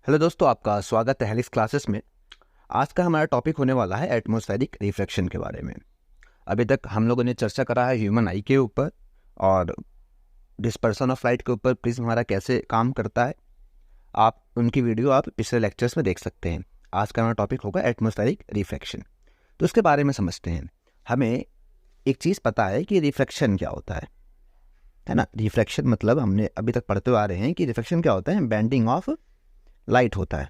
Hello दोस्तों, आपका स्वागत है हेलिक्स क्लासेस में। आज का हमारा टॉपिक होने वाला है एटमॉस्फेरिक रिफ्लेक्शन के बारे में। अभी तक हम लोगों ने चर्चा करा है ह्यूमन आई के ऊपर और डिस्पर्सन ऑफ लाइट के ऊपर प्रिज्म हमारा कैसे काम करता है। आप उनकी वीडियो आप पिछले लेक्चर्स में देख सकते हैं। आज का हमारा टॉपिक होगा एटमॉस्फेरिक रिफ्लेक्शन। तो इसके बारे में समझते हैं। हमें एक चीज़ पता है कि रिफ्लेक्शन क्या होता है ना। रिफ्लेक्शन मतलब हमने अभी तक पढ़ते आ रहे हैं कि रिफ्लेक्शन क्या होता है, बेंडिंग ऑफ लाइट होता है।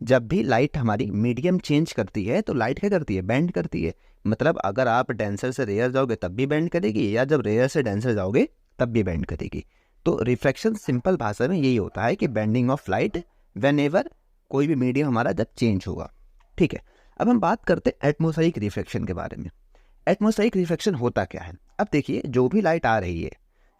जब भी लाइट हमारी मीडियम चेंज करती है तो लाइट क्या करती है, बेंड करती है। मतलब अगर आप डेंसर से रेयर जाओगे तब भी बेंड करेगी, या जब रेयर से डेंसर जाओगे तब भी बेंड करेगी। तो रिफ्लेक्शन सिंपल भाषा में यही होता है कि bending of light when ever कोई भी मीडियम हमारा जब चेंज होगा। ठीक है, अब हम बात करते हैं एटमॉस्फेरिक रिफ्लेक्शन के बारे में। एटमॉस्फेरिक रिफ्लेक्शन होता क्या है। अब देखिए, जो भी लाइट आ रही है,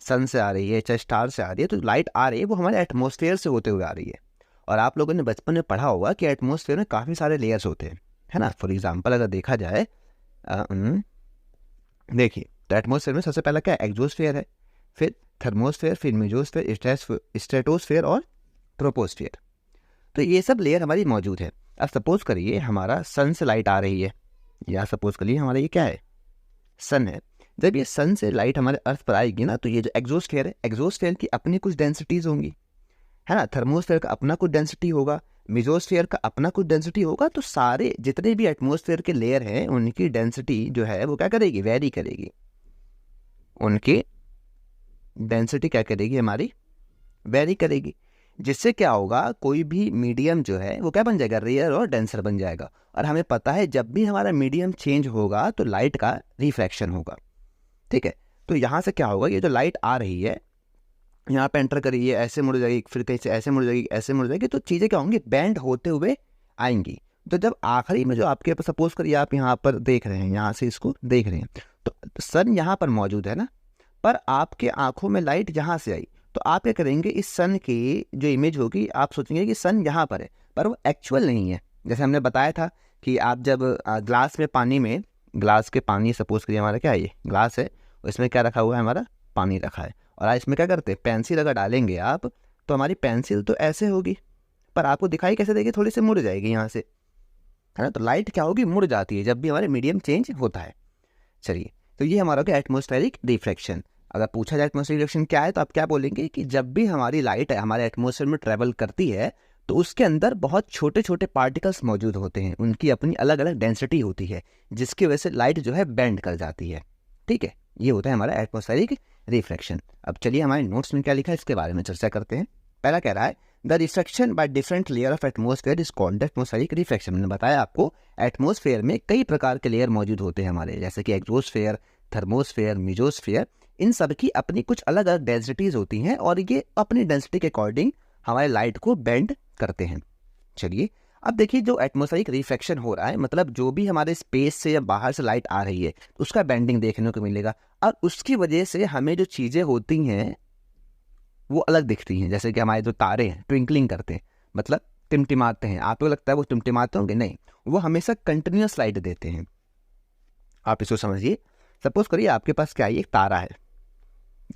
सन से आ रही है चाहे स्टार से आ रही है, तो लाइट आ रही है वो हमारे एटमॉस्फेयर से होते हुए आ रही है। और आप लोगों ने बचपन में पढ़ा होगा कि एटमॉस्फेयर में काफ़ी सारे लेयर्स होते हैं, है ना। फॉर एग्जांपल अगर देखा जाए, देखिए, तो एटमॉस्फेयर में सबसे पहला क्या है, एक्सोस्फेयर है, फिर थर्मोस्फेयर, फिर मेसोस्फेयर, स्ट्रेटोस्फेयर और ट्रोपोस्फेयर। तो ये सब लेयर हमारी मौजूद है। अब सपोज करिए हमारा सन से लाइट आ रही है, या सपोज करिए हमारा ये क्या है, सन है। जब ये सन से लाइट हमारे अर्थ पर आएगी ना, तो ये जो एक्सोस्फेयर है, एक्सोस्फेयर की अपनी कुछ डेंसिटीज होंगी, है ना। थर्मोस्फेयर का अपना कुछ डेंसिटी होगा, मेसोस्फेयर का अपना कुछ डेंसिटी होगा। तो सारे जितने भी एटमॉस्फेयर के लेयर हैं उनकी डेंसिटी जो है वो क्या करेगी, वेरी करेगी। उनकी डेंसिटी क्या करेगी, हमारी वेरी करेगी। जिससे क्या होगा, कोई भी मीडियम जो है वो क्या बन जाएगा, रेयर और डेंसर बन जाएगा। और हमें पता है जब भी हमारा मीडियम चेंज होगा तो लाइट का रिफ्रैक्शन होगा। ठीक है, तो यहाँ से क्या होगा, ये जो लाइट आ रही है यहाँ पे एंटर करिए, ऐसे मुड़ जाएगी, फिर कहीं से ऐसे मुड़ जाएगी, ऐसे मुड़ जाएगी। तो चीज़ें क्या होंगी, बैंड होते हुए आएंगी। तो जब आखिरी में जो आपके सपोज करिए आप यहाँ पर देख रहे हैं, यहाँ से इसको देख रहे हैं, तो सन यहाँ पर मौजूद है ना, पर आपके आंखों में लाइट यहाँ से आई। तो आप क्या करेंगे, इस सन की जो इमेज होगी आप सोचेंगे कि सन यहाँ पर है, पर वो एक्चुअल नहीं है। जैसे हमने बताया था कि आप जब ग्लास में पानी में, ग्लास के पानी सपोज करिए हमारा क्या है, ये ग्लास है, इसमें क्या रखा हुआ है, हमारा पानी रखा है। और आज इसमें क्या करते हैं, पेंसिल अगर डालेंगे आप, तो हमारी पेंसिल तो ऐसे होगी, पर आपको दिखाई कैसे देगी, थोड़ी सी मुड़ जाएगी यहाँ से, है ना। तो लाइट क्या होगी, मुड़ जाती है जब भी हमारे मीडियम चेंज होता है। चलिए, तो ये हमारा क्या, एटमॉस्फेरिक रिफ्लेक्शन। अगर पूछा जाए एटमॉस्फेरिक रिफ्लेक्शन क्या है, तो आप क्या बोलेंगे कि जब भी हमारी लाइट हमारे एटमॉस्फेयर में ट्रेवल करती है तो उसके अंदर बहुत छोटे छोटे पार्टिकल्स मौजूद होते हैं, उनकी अपनी अलग अलग डेंसिटी होती है, जिसकी वजह से लाइट जो है बेंड कर जाती है। ठीक है, ये होता है हमारा एटमॉस्फेरिक रिफ्लेक्शन। अब चलिए हमारे नोट्स में क्या लिखा है इसके बारे में चर्चा करते हैं। पहला कह रहा है, the reflection by different layer of atmosphere is called atmospheric reflection. मैंने बताया आपको, एटमॉस्फेयर में कई प्रकार के लेयर मौजूद होते हैं हमारे, जैसे कि एक्सोस्फेयर, थर्मोस्फेयर, मेसोस्फेयर। इन सब की अपनी कुछ अलग अलग डेंसिटीज होती हैं और ये अपनी डेंसिटी के अकॉर्डिंग हमारे लाइट को बेंड करते हैं। चलिए, अब देखिए, जो एटमॉस्फेरिक रिफ्लेक्शन हो रहा है, मतलब जो भी हमारे स्पेस से या बाहर से लाइट आ रही है उसका बेंडिंग देखने को मिलेगा। और उसकी वजह से हमें जो चीज़ें होती हैं वो अलग दिखती हैं। जैसे कि हमारे जो तारे हैं ट्विंकलिंग करते हैं, मतलब टिमटिमाते हैं। आपको लगता है वो टिमटिमाते होंगे, नहीं, वो हमेशा कंटिन्यूस लाइट देते हैं। आप इसको समझिए, सपोज करिए आपके पास क्या है, एक तारा है,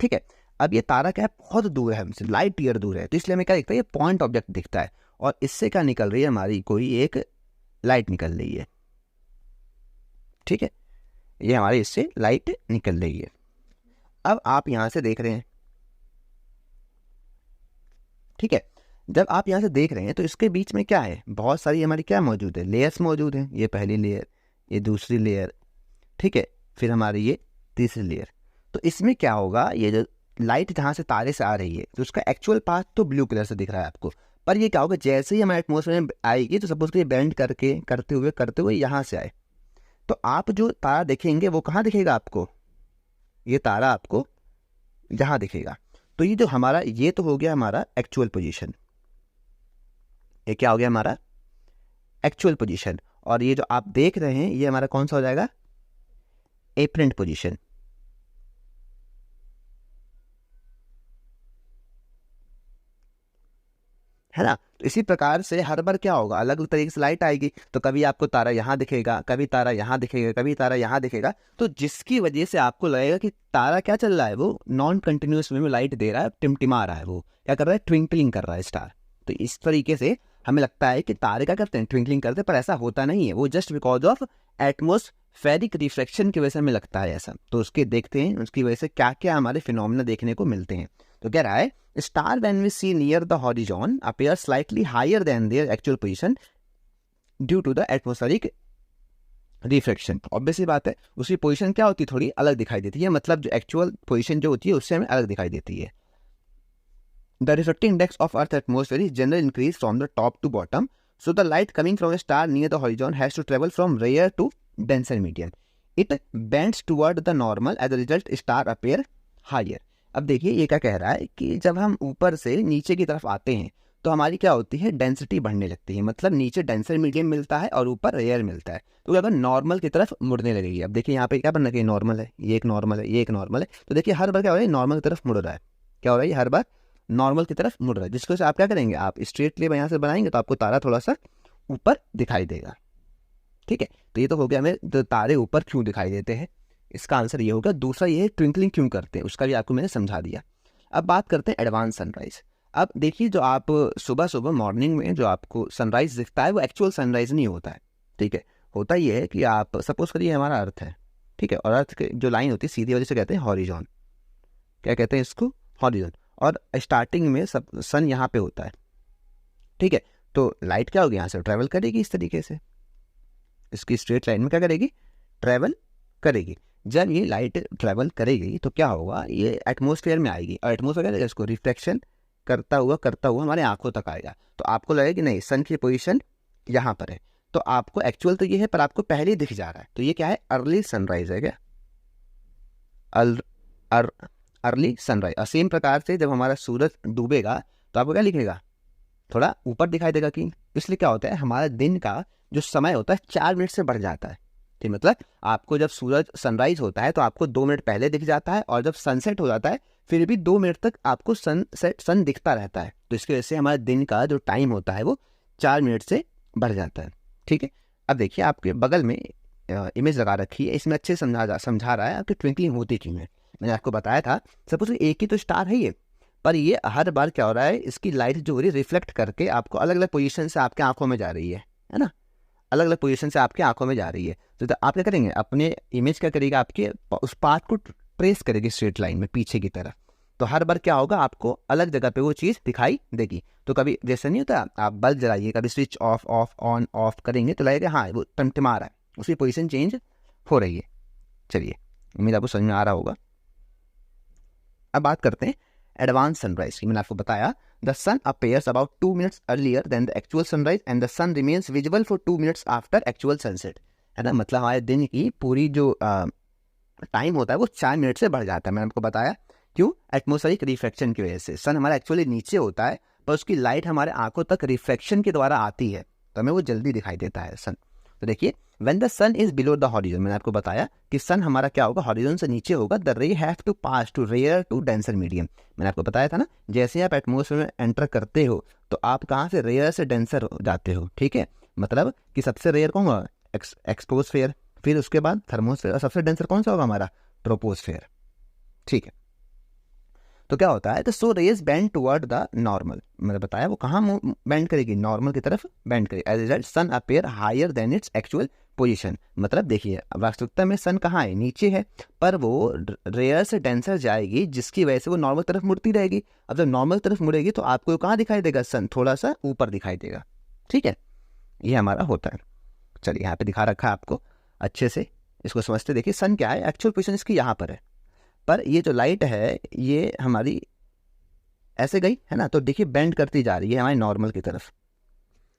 ठीक है। अब ये तारा क्या है, बहुत दूर है हमसे, लाइट ईयर दूर है, तो इसलिए हमें क्या दिखता है, ये पॉइंट ऑब्जेक्ट दिखता है। और इससे क्या निकल रही है, हमारी कोई एक लाइट निकल रही है। ठीक है, ये हमारी इससे लाइट निकल रही है। अब आप यहां से देख रहे हैं, ठीक है। जब आप यहां से देख रहे हैं तो इसके बीच में क्या है, बहुत सारी हमारी क्या मौजूद है, लेयर्स मौजूद हैं। ये पहली लेयर, ये दूसरी लेयर, ठीक है, फिर हमारी ये तीसरी लेयर। तो इसमें क्या होगा, ये जो लाइट जहाँ से तारे से आ रही है तो उसका एक्चुअल पाथ तो ब्लू कलर से दिख रहा है आपको, पर ये क्या होगा, जैसे ही हमारे एटमॉस्फेयर में आएगी तो सपोज करिए बेंड करके करते हुए यहाँ से आए, तो आप जो तारा देखेंगे वो कहाँ दिखेगा आपको, ये तारा आपको यहाँ दिखेगा। तो ये जो हमारा, ये तो हो गया हमारा एक्चुअल पोजीशन, ये क्या हो गया हमारा एक्चुअल पोजीशन। और ये जो आप देख रहे हैं ये हमारा कौन सा हो जाएगा, एपरेंट पोजीशन, है ना। तो इसी प्रकार से हर बार क्या होगा, अलग अलग तरीके से लाइट आएगी। तो कभी आपको तारा यहाँ दिखेगा, कभी तारा यहाँ दिखेगा, कभी तारा यहाँ दिखेगा, तो जिसकी वजह से आपको लगेगा कि तारा क्या चल रहा है, वो नॉन कंटिन्यूस वे में लाइट दे रहा है, टिमटिमा रहा है, वो क्या कर रहा है, ट्विंकलिंग कर रहा है स्टार। तो इस तरीके से हमें लगता है कि तारे क्या करते हैं, ट्विंकलिंग करते हैं, पर ऐसा होता नहीं है, वो just because of atmospheric reflection की वजह से हमें लगता है ऐसा। तो उसके देखते हैं उसकी वजह से क्या क्या हमारे फिनोमेना देखने को मिलते हैं। तो कह रहा है star when we see near the horizon appear slightly higher than their actual position due to the atmospheric reflection. Obviously बात है, उसकी पोजीशन क्या होती है, थोड़ी अलग दिखाई देती है, मतलब जो एक्चुअल पोजीशन जो होती है उससे हमें अलग दिखाई देती है। The refracting index of Earth's atmosphere is generally increased from the top to bottom, so the light coming from a star near the horizon has to travel from rare to denser medium. It bends toward the normal, as a result star appear higher. अब देखिए ये क्या कह रहा है कि जब हम ऊपर से नीचे की तरफ आते हैं तो हमारी क्या होती है, डेंसिटी बढ़ने लगती है, मतलब नीचे डेंसर मीडियम मिलता है और ऊपर रेयर मिलता है। तो क्या नॉर्मल की तरफ मुड़ने लगेगी। अब देखिए यहाँ पे क्या बनना चाहिए, नॉर्मल है, ये एक नॉर्मल है, ये एक नॉर्मल है। तो देखिए हर बार क्या हो रहा है, नॉर्मल की तरफ मुड़ रहा है, क्या हो रहा है, हर बार नॉर्मल की तरफ मुड़ रहा है, जिसकी वजह से आप क्या करेंगे, आप स्ट्रेट लेब यहाँ से बनाएंगे तो आपको तारा थोड़ा सा ऊपर दिखाई देगा। ठीक है, तो ये तो हो गया हमें तो तारे ऊपर क्यों दिखाई देते हैं, इसका आंसर ये होगा। दूसरा ये है ट्विंकलिंग क्यों करते हैं, उसका भी आपको मैंने समझा दिया। अब बात करते हैं एडवांस सनराइज। अब देखिए जो आप सुबह सुबह मॉर्निंग में जो आपको सनराइज दिखता है वो एक्चुअल सनराइज नहीं होता है। ठीक है, होता ये है कि आप सपोज करिए हमारा अर्थ है, ठीक है, और अर्थ की जो लाइन होती है सीधी वजह से कहते हैं हॉरिजॉन, क्या कहते हैं इसको, हॉरिजॉन। और स्टार्टिंग में सब सन यहाँ पे होता है, ठीक है, तो लाइट क्या होगी, यहाँ से ट्रैवल करेगी इस तरीके से, इसकी स्ट्रेट लाइन में क्या करेगी, ट्रैवल करेगी। जब ये लाइट ट्रैवल करेगी तो क्या होगा, ये एटमॉस्फेयर में आएगी और एटमॉस्फेयर इसको रिफ्लेक्शन करता हुआ हमारे आंखों तक आएगा। तो आपको लगेगा कि नहीं सन की पोजीशन यहाँ पर है, तो आपको एक्चुअल तो ये है पर आपको पहले ही दिख जा रहा है। तो ये क्या है, अर्ली सनराइज है, क्या अर्ली सनराइज। और सेम प्रकार से जब हमारा सूरज डूबेगा तो आपको क्या लिखेगा, थोड़ा ऊपर दिखाई देगा। कि इसलिए क्या होता है, हमारा दिन का जो समय होता है 4 मिनट से बढ़ जाता है। ठीक, मतलब आपको जब सूरज सनराइज होता है तो आपको 2 मिनट पहले दिख जाता है, और जब सनसेट हो जाता है फिर भी 2 मिनट तक आपको सन दिखता रहता है। तो इसकी वजह से हमारे दिन का जो टाइम होता है वो 4 मिनट से बढ़ जाता है। ठीक है, अब देखिए आपके बगल में इमेज लगा रखी है, इसमें अच्छे समझा रहा है आपकी ट्विंकलिंग होती क्यों है। मैंने आपको बताया था सपोज एक ही तो स्टार है ये, पर ये हर बार क्या हो रहा है, इसकी लाइट जो हो रही है रिफ्लेक्ट करके आपको अलग अलग पोजीशन से आपके आंखों में जा रही है ना, अलग अलग पोजीशन से आपकी आंखों में जा रही है। तो आप क्या करेंगे, अपने इमेज क्या करेगा, आपके उस पाथ को ट्रेस करेगी स्ट्रेट लाइन में पीछे की तरफ। तो हर बार क्या होगा, आपको अलग जगह पे वो चीज़ दिखाई देगी। तो कभी जैसे नहीं होता, आप बल्ब जलाइए, कभी switch off of on off करेंगे तो लगेगा हाँ वो टिमटिमा रहा है, उसकी पोजीशन चेंज हो रही है। चलिए, उम्मीद आपको समझ में आ रहा होगा। अब बात करते हैं एडवांस सनराइज की। मैंने आपको बताया the sun appears about 2 minutes earlier than the actual sunrise and the sun remains visible for 2 minutes after actual sunset, है ना। मतलब हमारे दिन की पूरी जो टाइम होता है वो 4 मिनट से बढ़ जाता है। मैंने आपको बताया क्यों, एटमॉस्फेरिक रिफ्लेक्शन की वजह से। सन हमारा एक्चुअली नीचे होता है पर उसकी लाइट हमारे आंखों तक रिफ्लेक्शन के द्वारा आती है, तो हमें वो जल्दी दिखाई देता है सन। तो देखिए when the sun is below the horizon, मैंने आपको बताया कि सन हमारा क्या होगा, हॉरिजन से नीचे होगा। The ray have to pass to rare to denser medium, मैंने आपको बताया था ना, जैसे आप एटमॉस्फेयर में एंटर करते हो तो आप कहाँ से रेयर से डेंसर हो जाते हो। ठीक है, मतलब कि सबसे रेयर कौन होगा, एक्सपोस्फेयर, फिर उसके बाद थर्मोस्फेयर, और सबसे डेंसर कौन सा होगा हमारा, ट्रोपोस्फेयर। ठीक है, तो क्या होता है, तो so rays bend toward the normal, मैंने बताया वो कहाँ बेंड करेगी, नॉर्मल की तरफ बेंड करेगी। As result sun appear higher than its actual position. मतलब देखिए वास्तविकता में सन कहाँ है, नीचे है, पर वो रेयर से डेंसर जाएगी जिसकी वजह से वो नॉर्मल तरफ मुड़ती रहेगी। अब जब नॉर्मल तरफ मुड़ेगी तो आपको कहाँ दिखाई देगा, सन थोड़ा सा ऊपर दिखाई देगा। ठीक है, ये हमारा होता है। चलिए यहाँ पे दिखा रखा है आपको अच्छे से, इसको समझते। देखिए सन क्या है, एक्चुअल पोजीशन इसकी यहाँ पर है, पर ये जो लाइट है ये हमारी ऐसे गई है ना, तो देखिए बेंड करती जा रही है हमारी नॉर्मल की तरफ,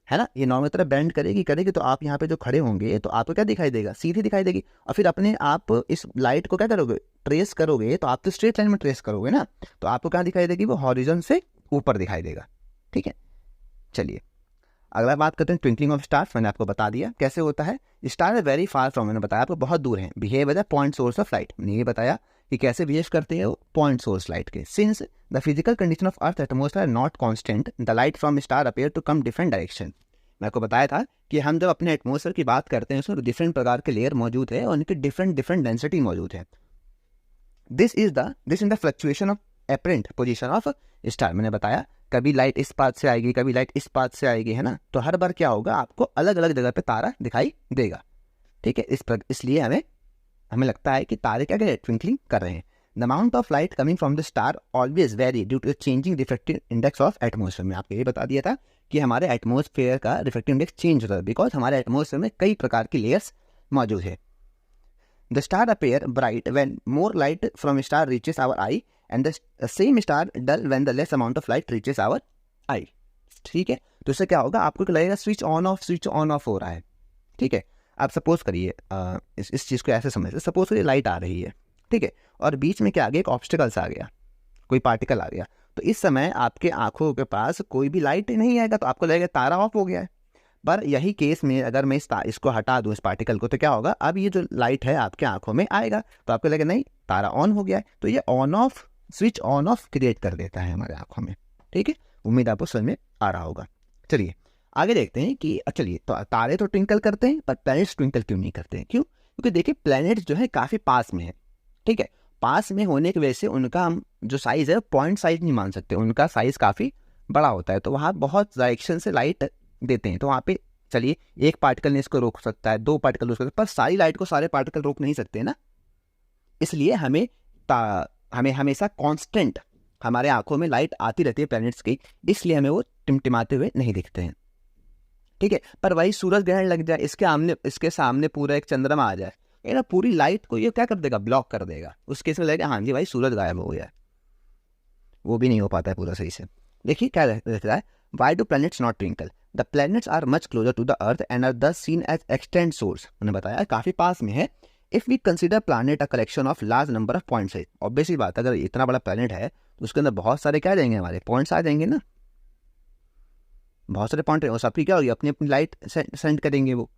है ना। ये नॉर्मल तरफ बेंड करेगी तो आप यहाँ पे जो खड़े होंगे तो आपको क्या दिखाई देगा, सीधी दिखाई देगी। और फिर अपने आप इस लाइट को क्या करोगे, ट्रेस करोगे, तो आप तो स्ट्रेट लाइन में ट्रेस करोगे ना, तो आपको कहाँ दिखाई देगी, वो हॉरिजॉन से ऊपर दिखाई देगा। ठीक है, चलिए अगला बात करते हैं ट्विंकलिंग ऑफ स्टार्स। मैंने आपको बता दिया कैसे होता है। स्टार वेरी फार फ्रॉम, मैंने बताया आपको बहुत दूर है। Behave as a point source of light, मैंने ये बताया कि कैसे बिहेव करते हैं वो पॉइंट सोर्स लाइट के। Since the physical condition of earth atmosphere not constant, the light from star appear to come different direction. मैं आपको बताया था कि हम जब अपने एटमॉस्फेयर की बात करते हैं उसमें डिफरेंट प्रकार के लेयर मौजूद है और उनकी डिफरेंट डेंसिटी मौजूद है। This in the fluctuation of apparent position of star. मैंने बताया कभी लाइट इस पाथ से आएगी, कभी लाइट इस पाथ से आएगी, है ना। तो हर बार क्या होगा, आपको अलग अलग जगह पे तारा दिखाई देगा, ठीक है। इसलिए हमें लगता है कि तारे क्या कर रहे हैं, ट्विंकलिंग कर रहे हैं। The amount of light coming from the star always vary due to changing refractive index of atmosphere. में आपको ये बता दिया था कि हमारे एटमॉस्फेयर का रिफ्रैक्टिव इंडेक्स चेंज होता है बिकॉज हमारे एटमॉस्फेयर में कई प्रकार की लेयर्स मौजूद है। The star appear bright when more light from star reaches our eye and the same star dull when the less amount of light reaches our eye, ठीक है। तो इससे क्या होगा, आपको लगेगा स्विच ऑन ऑफ हो रहा है, ठीक है। आप सपोज करिए इस चीज़ को ऐसे समझिए, सपोज करिए लाइट आ रही है, ठीक है, और बीच में क्या आ गया, एक ऑब्स्टिकल्स आ गया, कोई पार्टिकल आ गया। तो इस समय आपके आंखों के पास कोई भी लाइट नहीं आएगा, तो आपको लगेगा तारा ऑफ हो गया है। पर यही केस में अगर मैं इसको हटा दूं, इस पार्टिकल को, तो क्या होगा, अब ये जो लाइट है आपके आंखों में आएगा, तो आपको लगेगा नहीं तारा ऑन हो गया है। तो ये on off switch on off create कर देता है हमारे आंखों में, ठीक है। उम्मीद आपको समझ में आ रहा होगा। चलिए आगे देखते हैं कि चलिए तो तारे तो ट्विंकल करते हैं पर प्लैनेट्स ट्विंकल क्यों नहीं करते हैं, क्यों? क्योंकि देखिए प्लैनेट्स जो है काफ़ी पास में है, ठीक है। पास में होने की वजह से उनका हम जो साइज़ है पॉइंट साइज नहीं मान सकते, उनका साइज़ काफ़ी बड़ा होता है। तो वहाँ बहुत डायरेक्शन से लाइट देते हैं। तो वहाँ पे चलिए एक पार्टिकल ने इसको रोक सकता है, दो पार्टिकल रोक सकते हैं, पर सारी लाइट को सारे पार्टिकल रोक नहीं सकते ना। इसलिए हमें हमेशा कांस्टेंट हमारे आंखों में लाइट आती रहती है प्लैनेट्स की, इसलिए हमें वो टिमटिमाते हुए नहीं दिखते हैं, ठीक है। पर वही सूरज ग्रहण लग जाए, इसके सामने पूरा एक चंद्रमा आ जाए, ये ना पूरी लाइट को ये क्या कर देगा, ब्लॉक कर देगा। उस केस में लगेगा हाँ जी भाई सूरज गायब हो गया, वो भी नहीं हो पाता है पूरा सही से। देखिए क्या लिख रहा है, why do planets not twinkle, the planets are much closer to the earth and are thus seen as extend source. मैंने बताया काफी पास में है। If we consider planet a collection of large number of points, obviously बात, अगर इतना बड़ा प्लैनेट है तो उसके अंदर बहुत सारे क्या देंगे, हमारे पॉइंट्स आ जाएंगे ना, बहुत सारे पॉइंट और सबकी क्या होगी, अपनी अपनी लाइट सेंड करेंगे वो।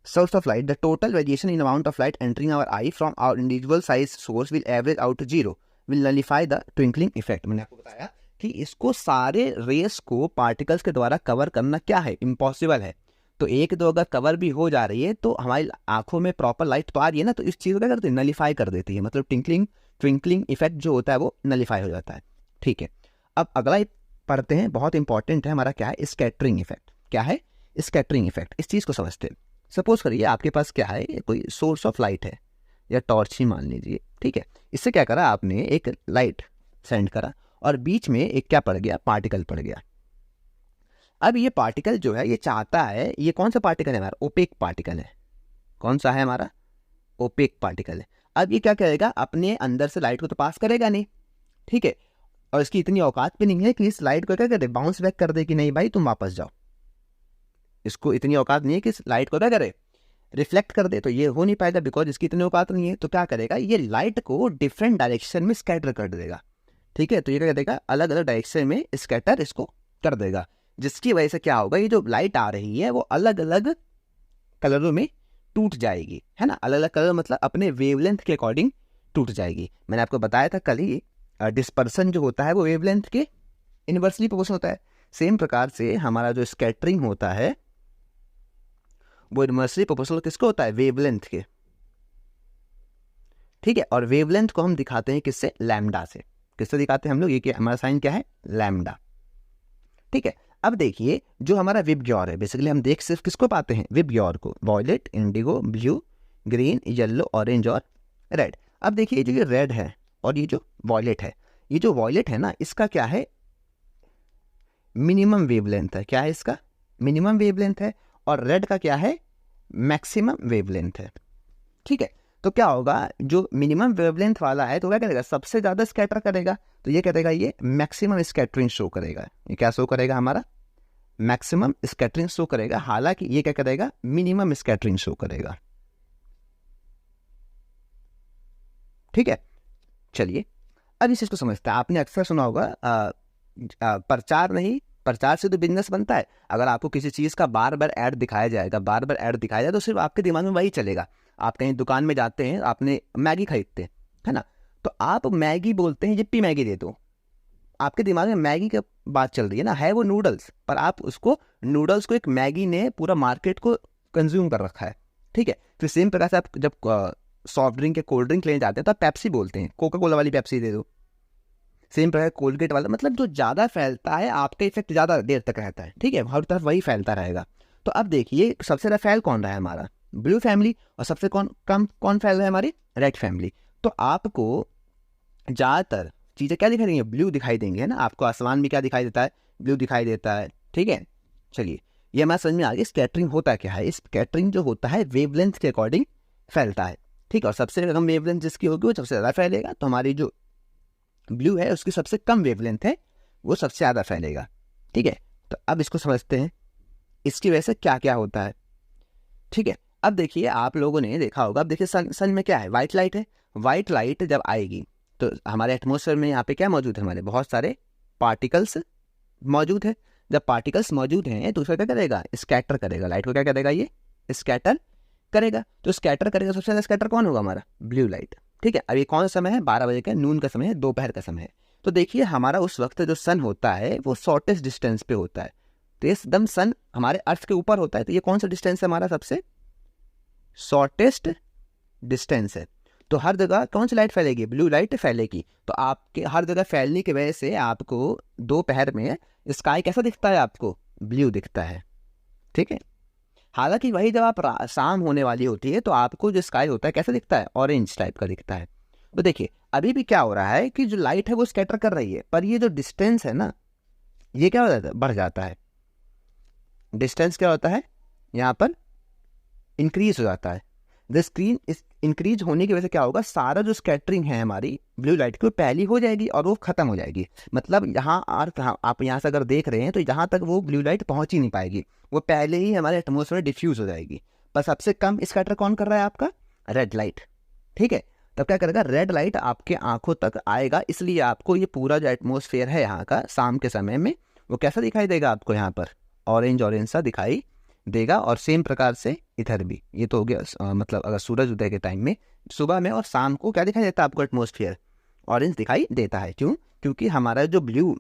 Source of light, the total variation in amount of light entering our eye from our individual size source will average out to zero, will nullify the twinkling effect. मैंने आपको बताया कि इसको सारे रेस को particles के द्वारा कवर करना क्या है, इम्पॉसिबल है। तो एक दो अगर कवर भी हो जा रही है तो हमारी आंखों में प्रॉपर लाइट तो आ रही है ना, तो इस चीज़ को क्या करती है, नलिफाई कर देती है। मतलब ट्विंकलिंग इफेक्ट जो होता है वो नलिफाई हो जाता है, ठीक है। अब अगला पढ़ते हैं, बहुत इंपॉर्टेंट है हमारा, क्या है, स्कैटरिंग इफेक्ट। क्या है स्कैटरिंग इफेक्ट, इस चीज़ को समझते हैं। सपोज करिए आपके पास क्या है, कोई सोर्स ऑफ लाइट है या टॉर्च ही मान लीजिए, ठीक है। इससे क्या करा आपने, एक लाइट सेंड करा और बीच में एक क्या पड़ गया, पार्टिकल पड़ गया। अब ये पार्टिकल जो है ये चाहता है, ये कौन सा पार्टिकल है हमारा, ओपेक पार्टिकल है। कौन सा है हमारा, ओपेक पार्टिकल है। अब ये क्या करेगा, अपने अंदर से लाइट को तो पास करेगा नहीं, ठीक है। और इसकी इतनी औकात भी नहीं है कि इस लाइट को क्या करे, बाउंस बैक कर दे कि नहीं भाई तुम वापस जाओ। इसको इतनी औकात नहीं है कि इस लाइट को क्या करे, रिफ्लेक्ट कर दे। तो ये हो नहीं पाएगा बिकॉज इसकी इतनी औकात नहीं है। तो क्या करेगा, ये लाइट को डिफरेंट डायरेक्शन में स्कैटर कर देगा, ठीक है। तो ये क्या देगा, अलग अलग डायरेक्शन में स्कैटर इसको कर देगा, जिसकी वजह से क्या होगा, ये जो लाइट आ रही है वो अलग अलग कलरों में टूट जाएगी, है ना। अलग अलग कलर मतलब अपने वेवलेंथ के अकॉर्डिंग टूट जाएगी। मैंने आपको बताया था कल ही, डिस्पर्सन जो होता है वो वेवलेंथ के इनवर्सली प्रोपोर्शनल होता है। सेम प्रकार से हमारा जो स्कैटरिंग होता है वो इनवर्सली प्रोपोर्शनल किसको होता है, वेवलेंथ के, ठीक है। और वेवलेंथ को हम दिखाते हैं किससे, लैम्डा से। किससे दिखाते हैं हम लोग, ये हमारा साइन क्या है, लैम्डा, ठीक है। अब देखिए जो हमारा विबग्योर है, बेसिकली हम देख सिर्फ किसको पाते हैं, विबग्योर को, violet, indigo, blue, green, yellow, orange और रेड। अब देखिए जो ये रेड है और ये जो वॉयलेट है, ये जो वॉयलेट है ना, इसका क्या है, मिनिमम वेवलेंथ है। क्या है इसका, मिनिमम वेवलेंथ है। और रेड का क्या है, मैक्सिमम वेवलेंथ है, ठीक है। तो क्या होगा, जो मिनिमम वेवलेंथ वाला है तो क्या करेगा, सबसे ज़्यादा स्कैटर करेगा। तो ये करेगा, ये मैक्सिमम स्कैटरिंग शो करेगा। ये क्या शो करेगा, हमारा मैक्सिमम स्कैटरिंग शो करेगा। हालांकि ये क्या करेगा, मिनिमम स्कैटरिंग शो करेगा, ठीक है। चलिए अब इस चीज़ को समझते हैं। आपने अक्सर सुना होगा प्रचार नहीं प्रचार से तो बिजनेस बनता है। अगर आपको किसी चीज़ का बार बार ऐड दिखाया जाएगा, बार बार ऐड दिखाया जाए, तो सिर्फ आपके दिमाग में वही चलेगा। आप कहीं दुकान में जाते हैं, आपने मैगी खरीदते हैं, है ना, तो आप मैगी बोलते हैं yippee मैगी दे दो, आपके दिमाग में मैगी की बात चल रही है ना, है वो नूडल्स, पर आप उसको नूडल्स को एक मैगी ने पूरा मार्केट को कंज्यूम कर रखा है, ठीक है। फिर सेम प्रकार से आप जब सॉफ्ट ड्रिंक या कोल्ड ड्रिंक लेने जाते हैं तो आप पेप्सी बोलते हैं, कोका कोला वाली पेप्सी दे दो। सेम प्रकार कोलगेट वाला, मतलब जो ज़्यादा फैलता है आपका इफेक्ट ज़्यादा देर तक रहता है, ठीक है, हर तरफ वही फैलता रहेगा। तो अब देखिए सबसे ज़्यादा फैल कौन रहा है हमारा, ब्लू फैमिली, और सबसे कौन फैल रहा है हमारी, रेड फैमिली। तो आपको ज़्यादातर चीज़ें क्या दिखाई देंगी, ब्लू दिखाई देंगे, है ना। आपको आसमान में क्या दिखाई देता है, ब्लू दिखाई देता है, ठीक है। चलिए ये हमारा समझ में आ गया स्कैटरिंग होता क्या है। स्कैटरिंग जो होता है वेवलेंथ के अकॉर्डिंग फैलता है, ठीक है, और सबसे कम वेवलेंथ जिसकी होगी वो सबसे ज़्यादा फैलेगा। तो हमारी जो ब्लू है उसकी सबसे कम वेवलेंथ है, वो सबसे ज़्यादा फैलेगा, ठीक है। तो अब इसको समझते हैं इसकी वजह से क्या क्या होता है, ठीक है। अब देखिए आप लोगों ने देखा होगा, अब देखिए सन में क्या है, वाइट लाइट है। वाइट लाइट जब आएगी तो हमारे एटमॉस्फेयर में यहाँ पे क्या मौजूद है, हमारे बहुत सारे पार्टिकल्स मौजूद है। जब पार्टिकल्स मौजूद हैं तो उसका क्या करेगा, स्कैटर करेगा, लाइट को क्या करेगा, ये स्कैटर करेगा। तो स्कैटर करेगा, सबसे ज़्यादा स्कैटर कौन होगा, हमारा ब्लू लाइट, ठीक है। अब ये कौन सा समय है, 12 बजे का नून का समय है, दोपहर का समय है। तो देखिए हमारा उस वक्त जो सन होता है वो शॉर्टेस्ट डिस्टेंस पे होता है, तो एकदम सन हमारे अर्थ के ऊपर होता है। तो ये कौन सा डिस्टेंस है हमारा, सबसे शॉर्टेस्ट डिस्टेंस है। तो हर जगह कौन सी लाइट फैलेगी, ब्लू लाइट फैलेगी। तो आपके हर जगह फैलने की वजह से आपको दोपहर में स्काई कैसा दिखता है, आपको ब्लू दिखता है, ठीक है। हालांकि वही जब आप शाम होने वाली होती है तो आपको जो स्काई होता है कैसा दिखता है, ऑरेंज टाइप का दिखता है। तो देखिए अभी भी क्या हो रहा है कि जो लाइट है वो स्कैटर कर रही है, पर ये जो डिस्टेंस है ना, ये क्या हो जाता है, बढ़ जाता है। डिस्टेंस क्या होता है यहाँ पर, इंक्रीज हो जाता है। द स्क्रीन इंक्रीज होने की वजह से क्या होगा, सारा जो स्कैटरिंग है हमारी ब्लू लाइट की वो पहली हो जाएगी और वो खत्म हो जाएगी। मतलब यहाँ अर्थ, आप यहाँ से अगर देख रहे हैं तो यहाँ तक वो ब्लू लाइट पहुँच ही नहीं पाएगी, वो पहले ही हमारे एटमॉस्फेयर में डिफ्यूज हो जाएगी। पर सबसे कम स्कैटर कौन कर रहा है, आपका रेड लाइट, ठीक है। तब क्या करेगा, रेड लाइट आपके आंखों तक आएगा, इसलिए आपको ये पूरा जो एटमॉस्फेयर है यहाँ का शाम के समय में वो कैसा दिखाई देगा, आपको यहाँ पर ऑरेंज सा दिखाई देगा। और सेम प्रकार से इधर भी, ये तो हो गया मतलब अगर सूरज उदय के टाइम में, सुबह में और शाम को क्या दिखाई देता है आपको, एटमॉस्फेयर ऑरेंज दिखाई देता है। क्यों, क्योंकि हमारा जो ब्लू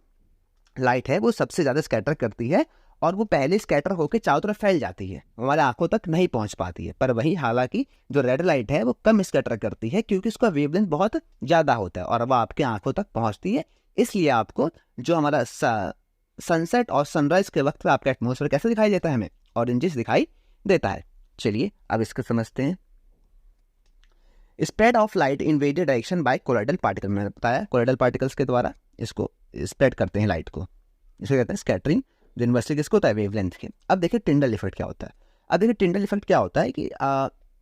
लाइट है वो सबसे ज़्यादा स्कैटर करती है और वो पहले स्कैटर होकर चारों तरफ फैल जाती है, हमारे आंखों तक नहीं पहुंच पाती है। पर वहीं हालांकि जो रेड लाइट है वो कम स्कैटर करती है क्योंकि उसका वेवलेंथ बहुत ज़्यादा होता है और वह आपके आंखों तक पहुंचती है। इसलिए आपको जो हमारा सनसेट और सनराइज के वक्त आपका एटमॉस्फेयर कैसे दिखाई देता है, हमें ऑरेंजिश दिखाई देता है। चलिए अब इसको समझते हैं। Spread of light in various direction by colloidal particle, मैंने बताया कोलाइडल पार्टिकल्स के द्वारा इसको स्प्रेड करते हैं लाइट को, इसे कहते हैं स्कैटरिंग, जो इन्वर्सली किसको होता है, वेवलेंथ के। अब देखिए टिंडल इफेक्ट क्या होता है। अब देखिए टिंडल इफेक्ट क्या होता है कि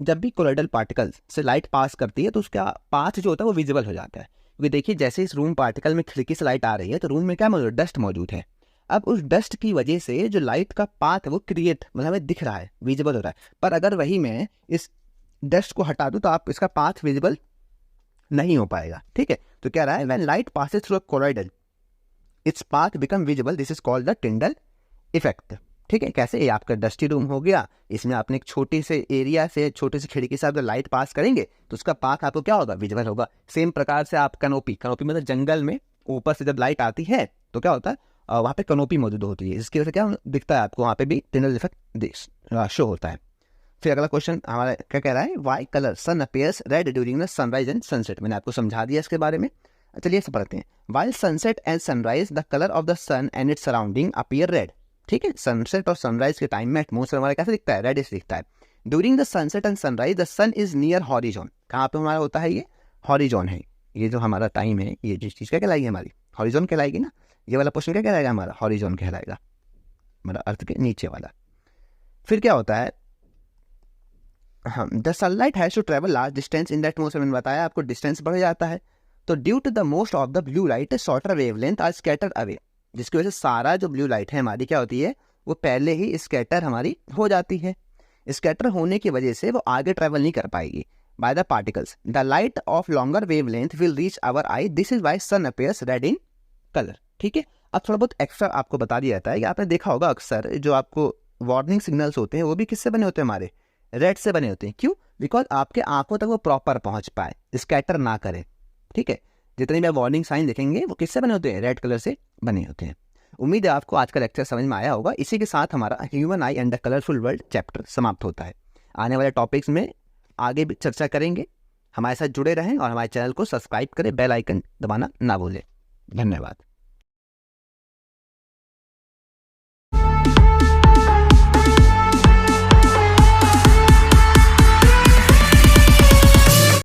जब भी कोलाइडल पार्टिकल्स से लाइट पास करती है तो उसका पाथ जो होता है वो विजिबल हो जाता है। क्योंकि देखिए जैसे इस रूम पार्टिकल में खिड़की से लाइट आ रही है तो रूम में क्या मौजूद, डस्ट मौजूद है। अब उस डस्ट की वजह से जो लाइट का पाथ है वो क्रिएट, मतलब हमें दिख रहा है, विजिबल हो रहा है। पर अगर वही मैं इस डस्ट को हटा दूं तो आप इसका पाथ विजिबल नहीं हो पाएगा, ठीक है। तो क्या रहा है, when light passes through a colloidal its path become visible, this is called the Tyndall effect, ठीक है। कैसे, ये आपका डस्टी रूम हो गया, इसमें आपने एक छोटे से एरिया से, छोटे से खिड़की से आप जब लाइट पास करेंगे तो उसका पाथ आपको क्या होगा, विजिबल होगा। सेम प्रकार से आप कनोपी मतलब जंगल में ऊपर से जब लाइट आती है तो क्या होता है, वहाँ पे कनोपी मौजूद होती है, इसकी वजह से क्या दिखता है आपको, वहाँ पे भी टिंडल इफेक्ट शो होता है। फिर अगला क्वेश्चन हमारा क्या कह रहा है, why colour sun appears red during the sunrise and sunset. मैंने आपको समझा दिया इसके बारे में, चलिए ऐसे पढ़ते हैं। While sunset and sunrise the colour of the sun and its surrounding appear red, ठीक है। सनसेट और सनराइज के टाइम में एटमॉस्फेयर हमारा कैसे दिखता है, रेडिश दिखता है। During the sunset and sunrise the sun is near horizon, कहाँ पे हमारा होता है, ये हॉरिजॉन है, ये जो हमारा टाइम है, ये जिस चीज़ क्या कहलाएगी, हमारी हॉरिजॉन कहलाएगी ना। ये वाला पोर्शन क्या कहलाएगा, हमारा हॉरिजॉन कहलाएगा, हमारा अर्थ के नीचे वाला। फिर क्या होता है, the sunlight has to travel large distance in the atmosphere, मैंने बताया आपको डिस्टेंस बढ़ जाता है। तो due to the most of the blue light shorter wavelength are scattered away, जिसकी वजह से सारा जो ब्लू लाइट है हमारी क्या होती है, वो पहले ही स्कैटर हमारी हो जाती है। स्कैटर होने की वजह से वो आगे ट्रेवल नहीं कर पाएगी by the particles. The light of longer wavelength will reach our eye, this is why sun appears red in colour, ठीक है। अब थोड़ा बहुत एक्स्ट्रा आपको बता दिया जाता है कि आपने देखा होगा अक्सर जो आपको वार्निंग सिग्नल्स होते हैं वो भी किससे बने होते हैं, हमारे रेड से बने होते हैं। क्यों? बिकॉज आपके आंखों तक वो प्रॉपर पहुंच पाए, स्कैटर ना करे। ठीक है, जितने भी आप वार्निंग साइन देखेंगे वो किससे बने होते हैं, रेड कलर से बने होते हैं। उम्मीद है आपको आज का लेक्चर समझ में आया होगा। इसी के साथ हमारा human I and the colourful world chapter समाप्त होता है। आने वाले टॉपिक्स में आगे भी चर्चा करेंगे। हमारे साथ जुड़े रहें और हमारे चैनल को सब्सक्राइब करें, बेल आइकन दबाना ना भूलें। धन्यवाद।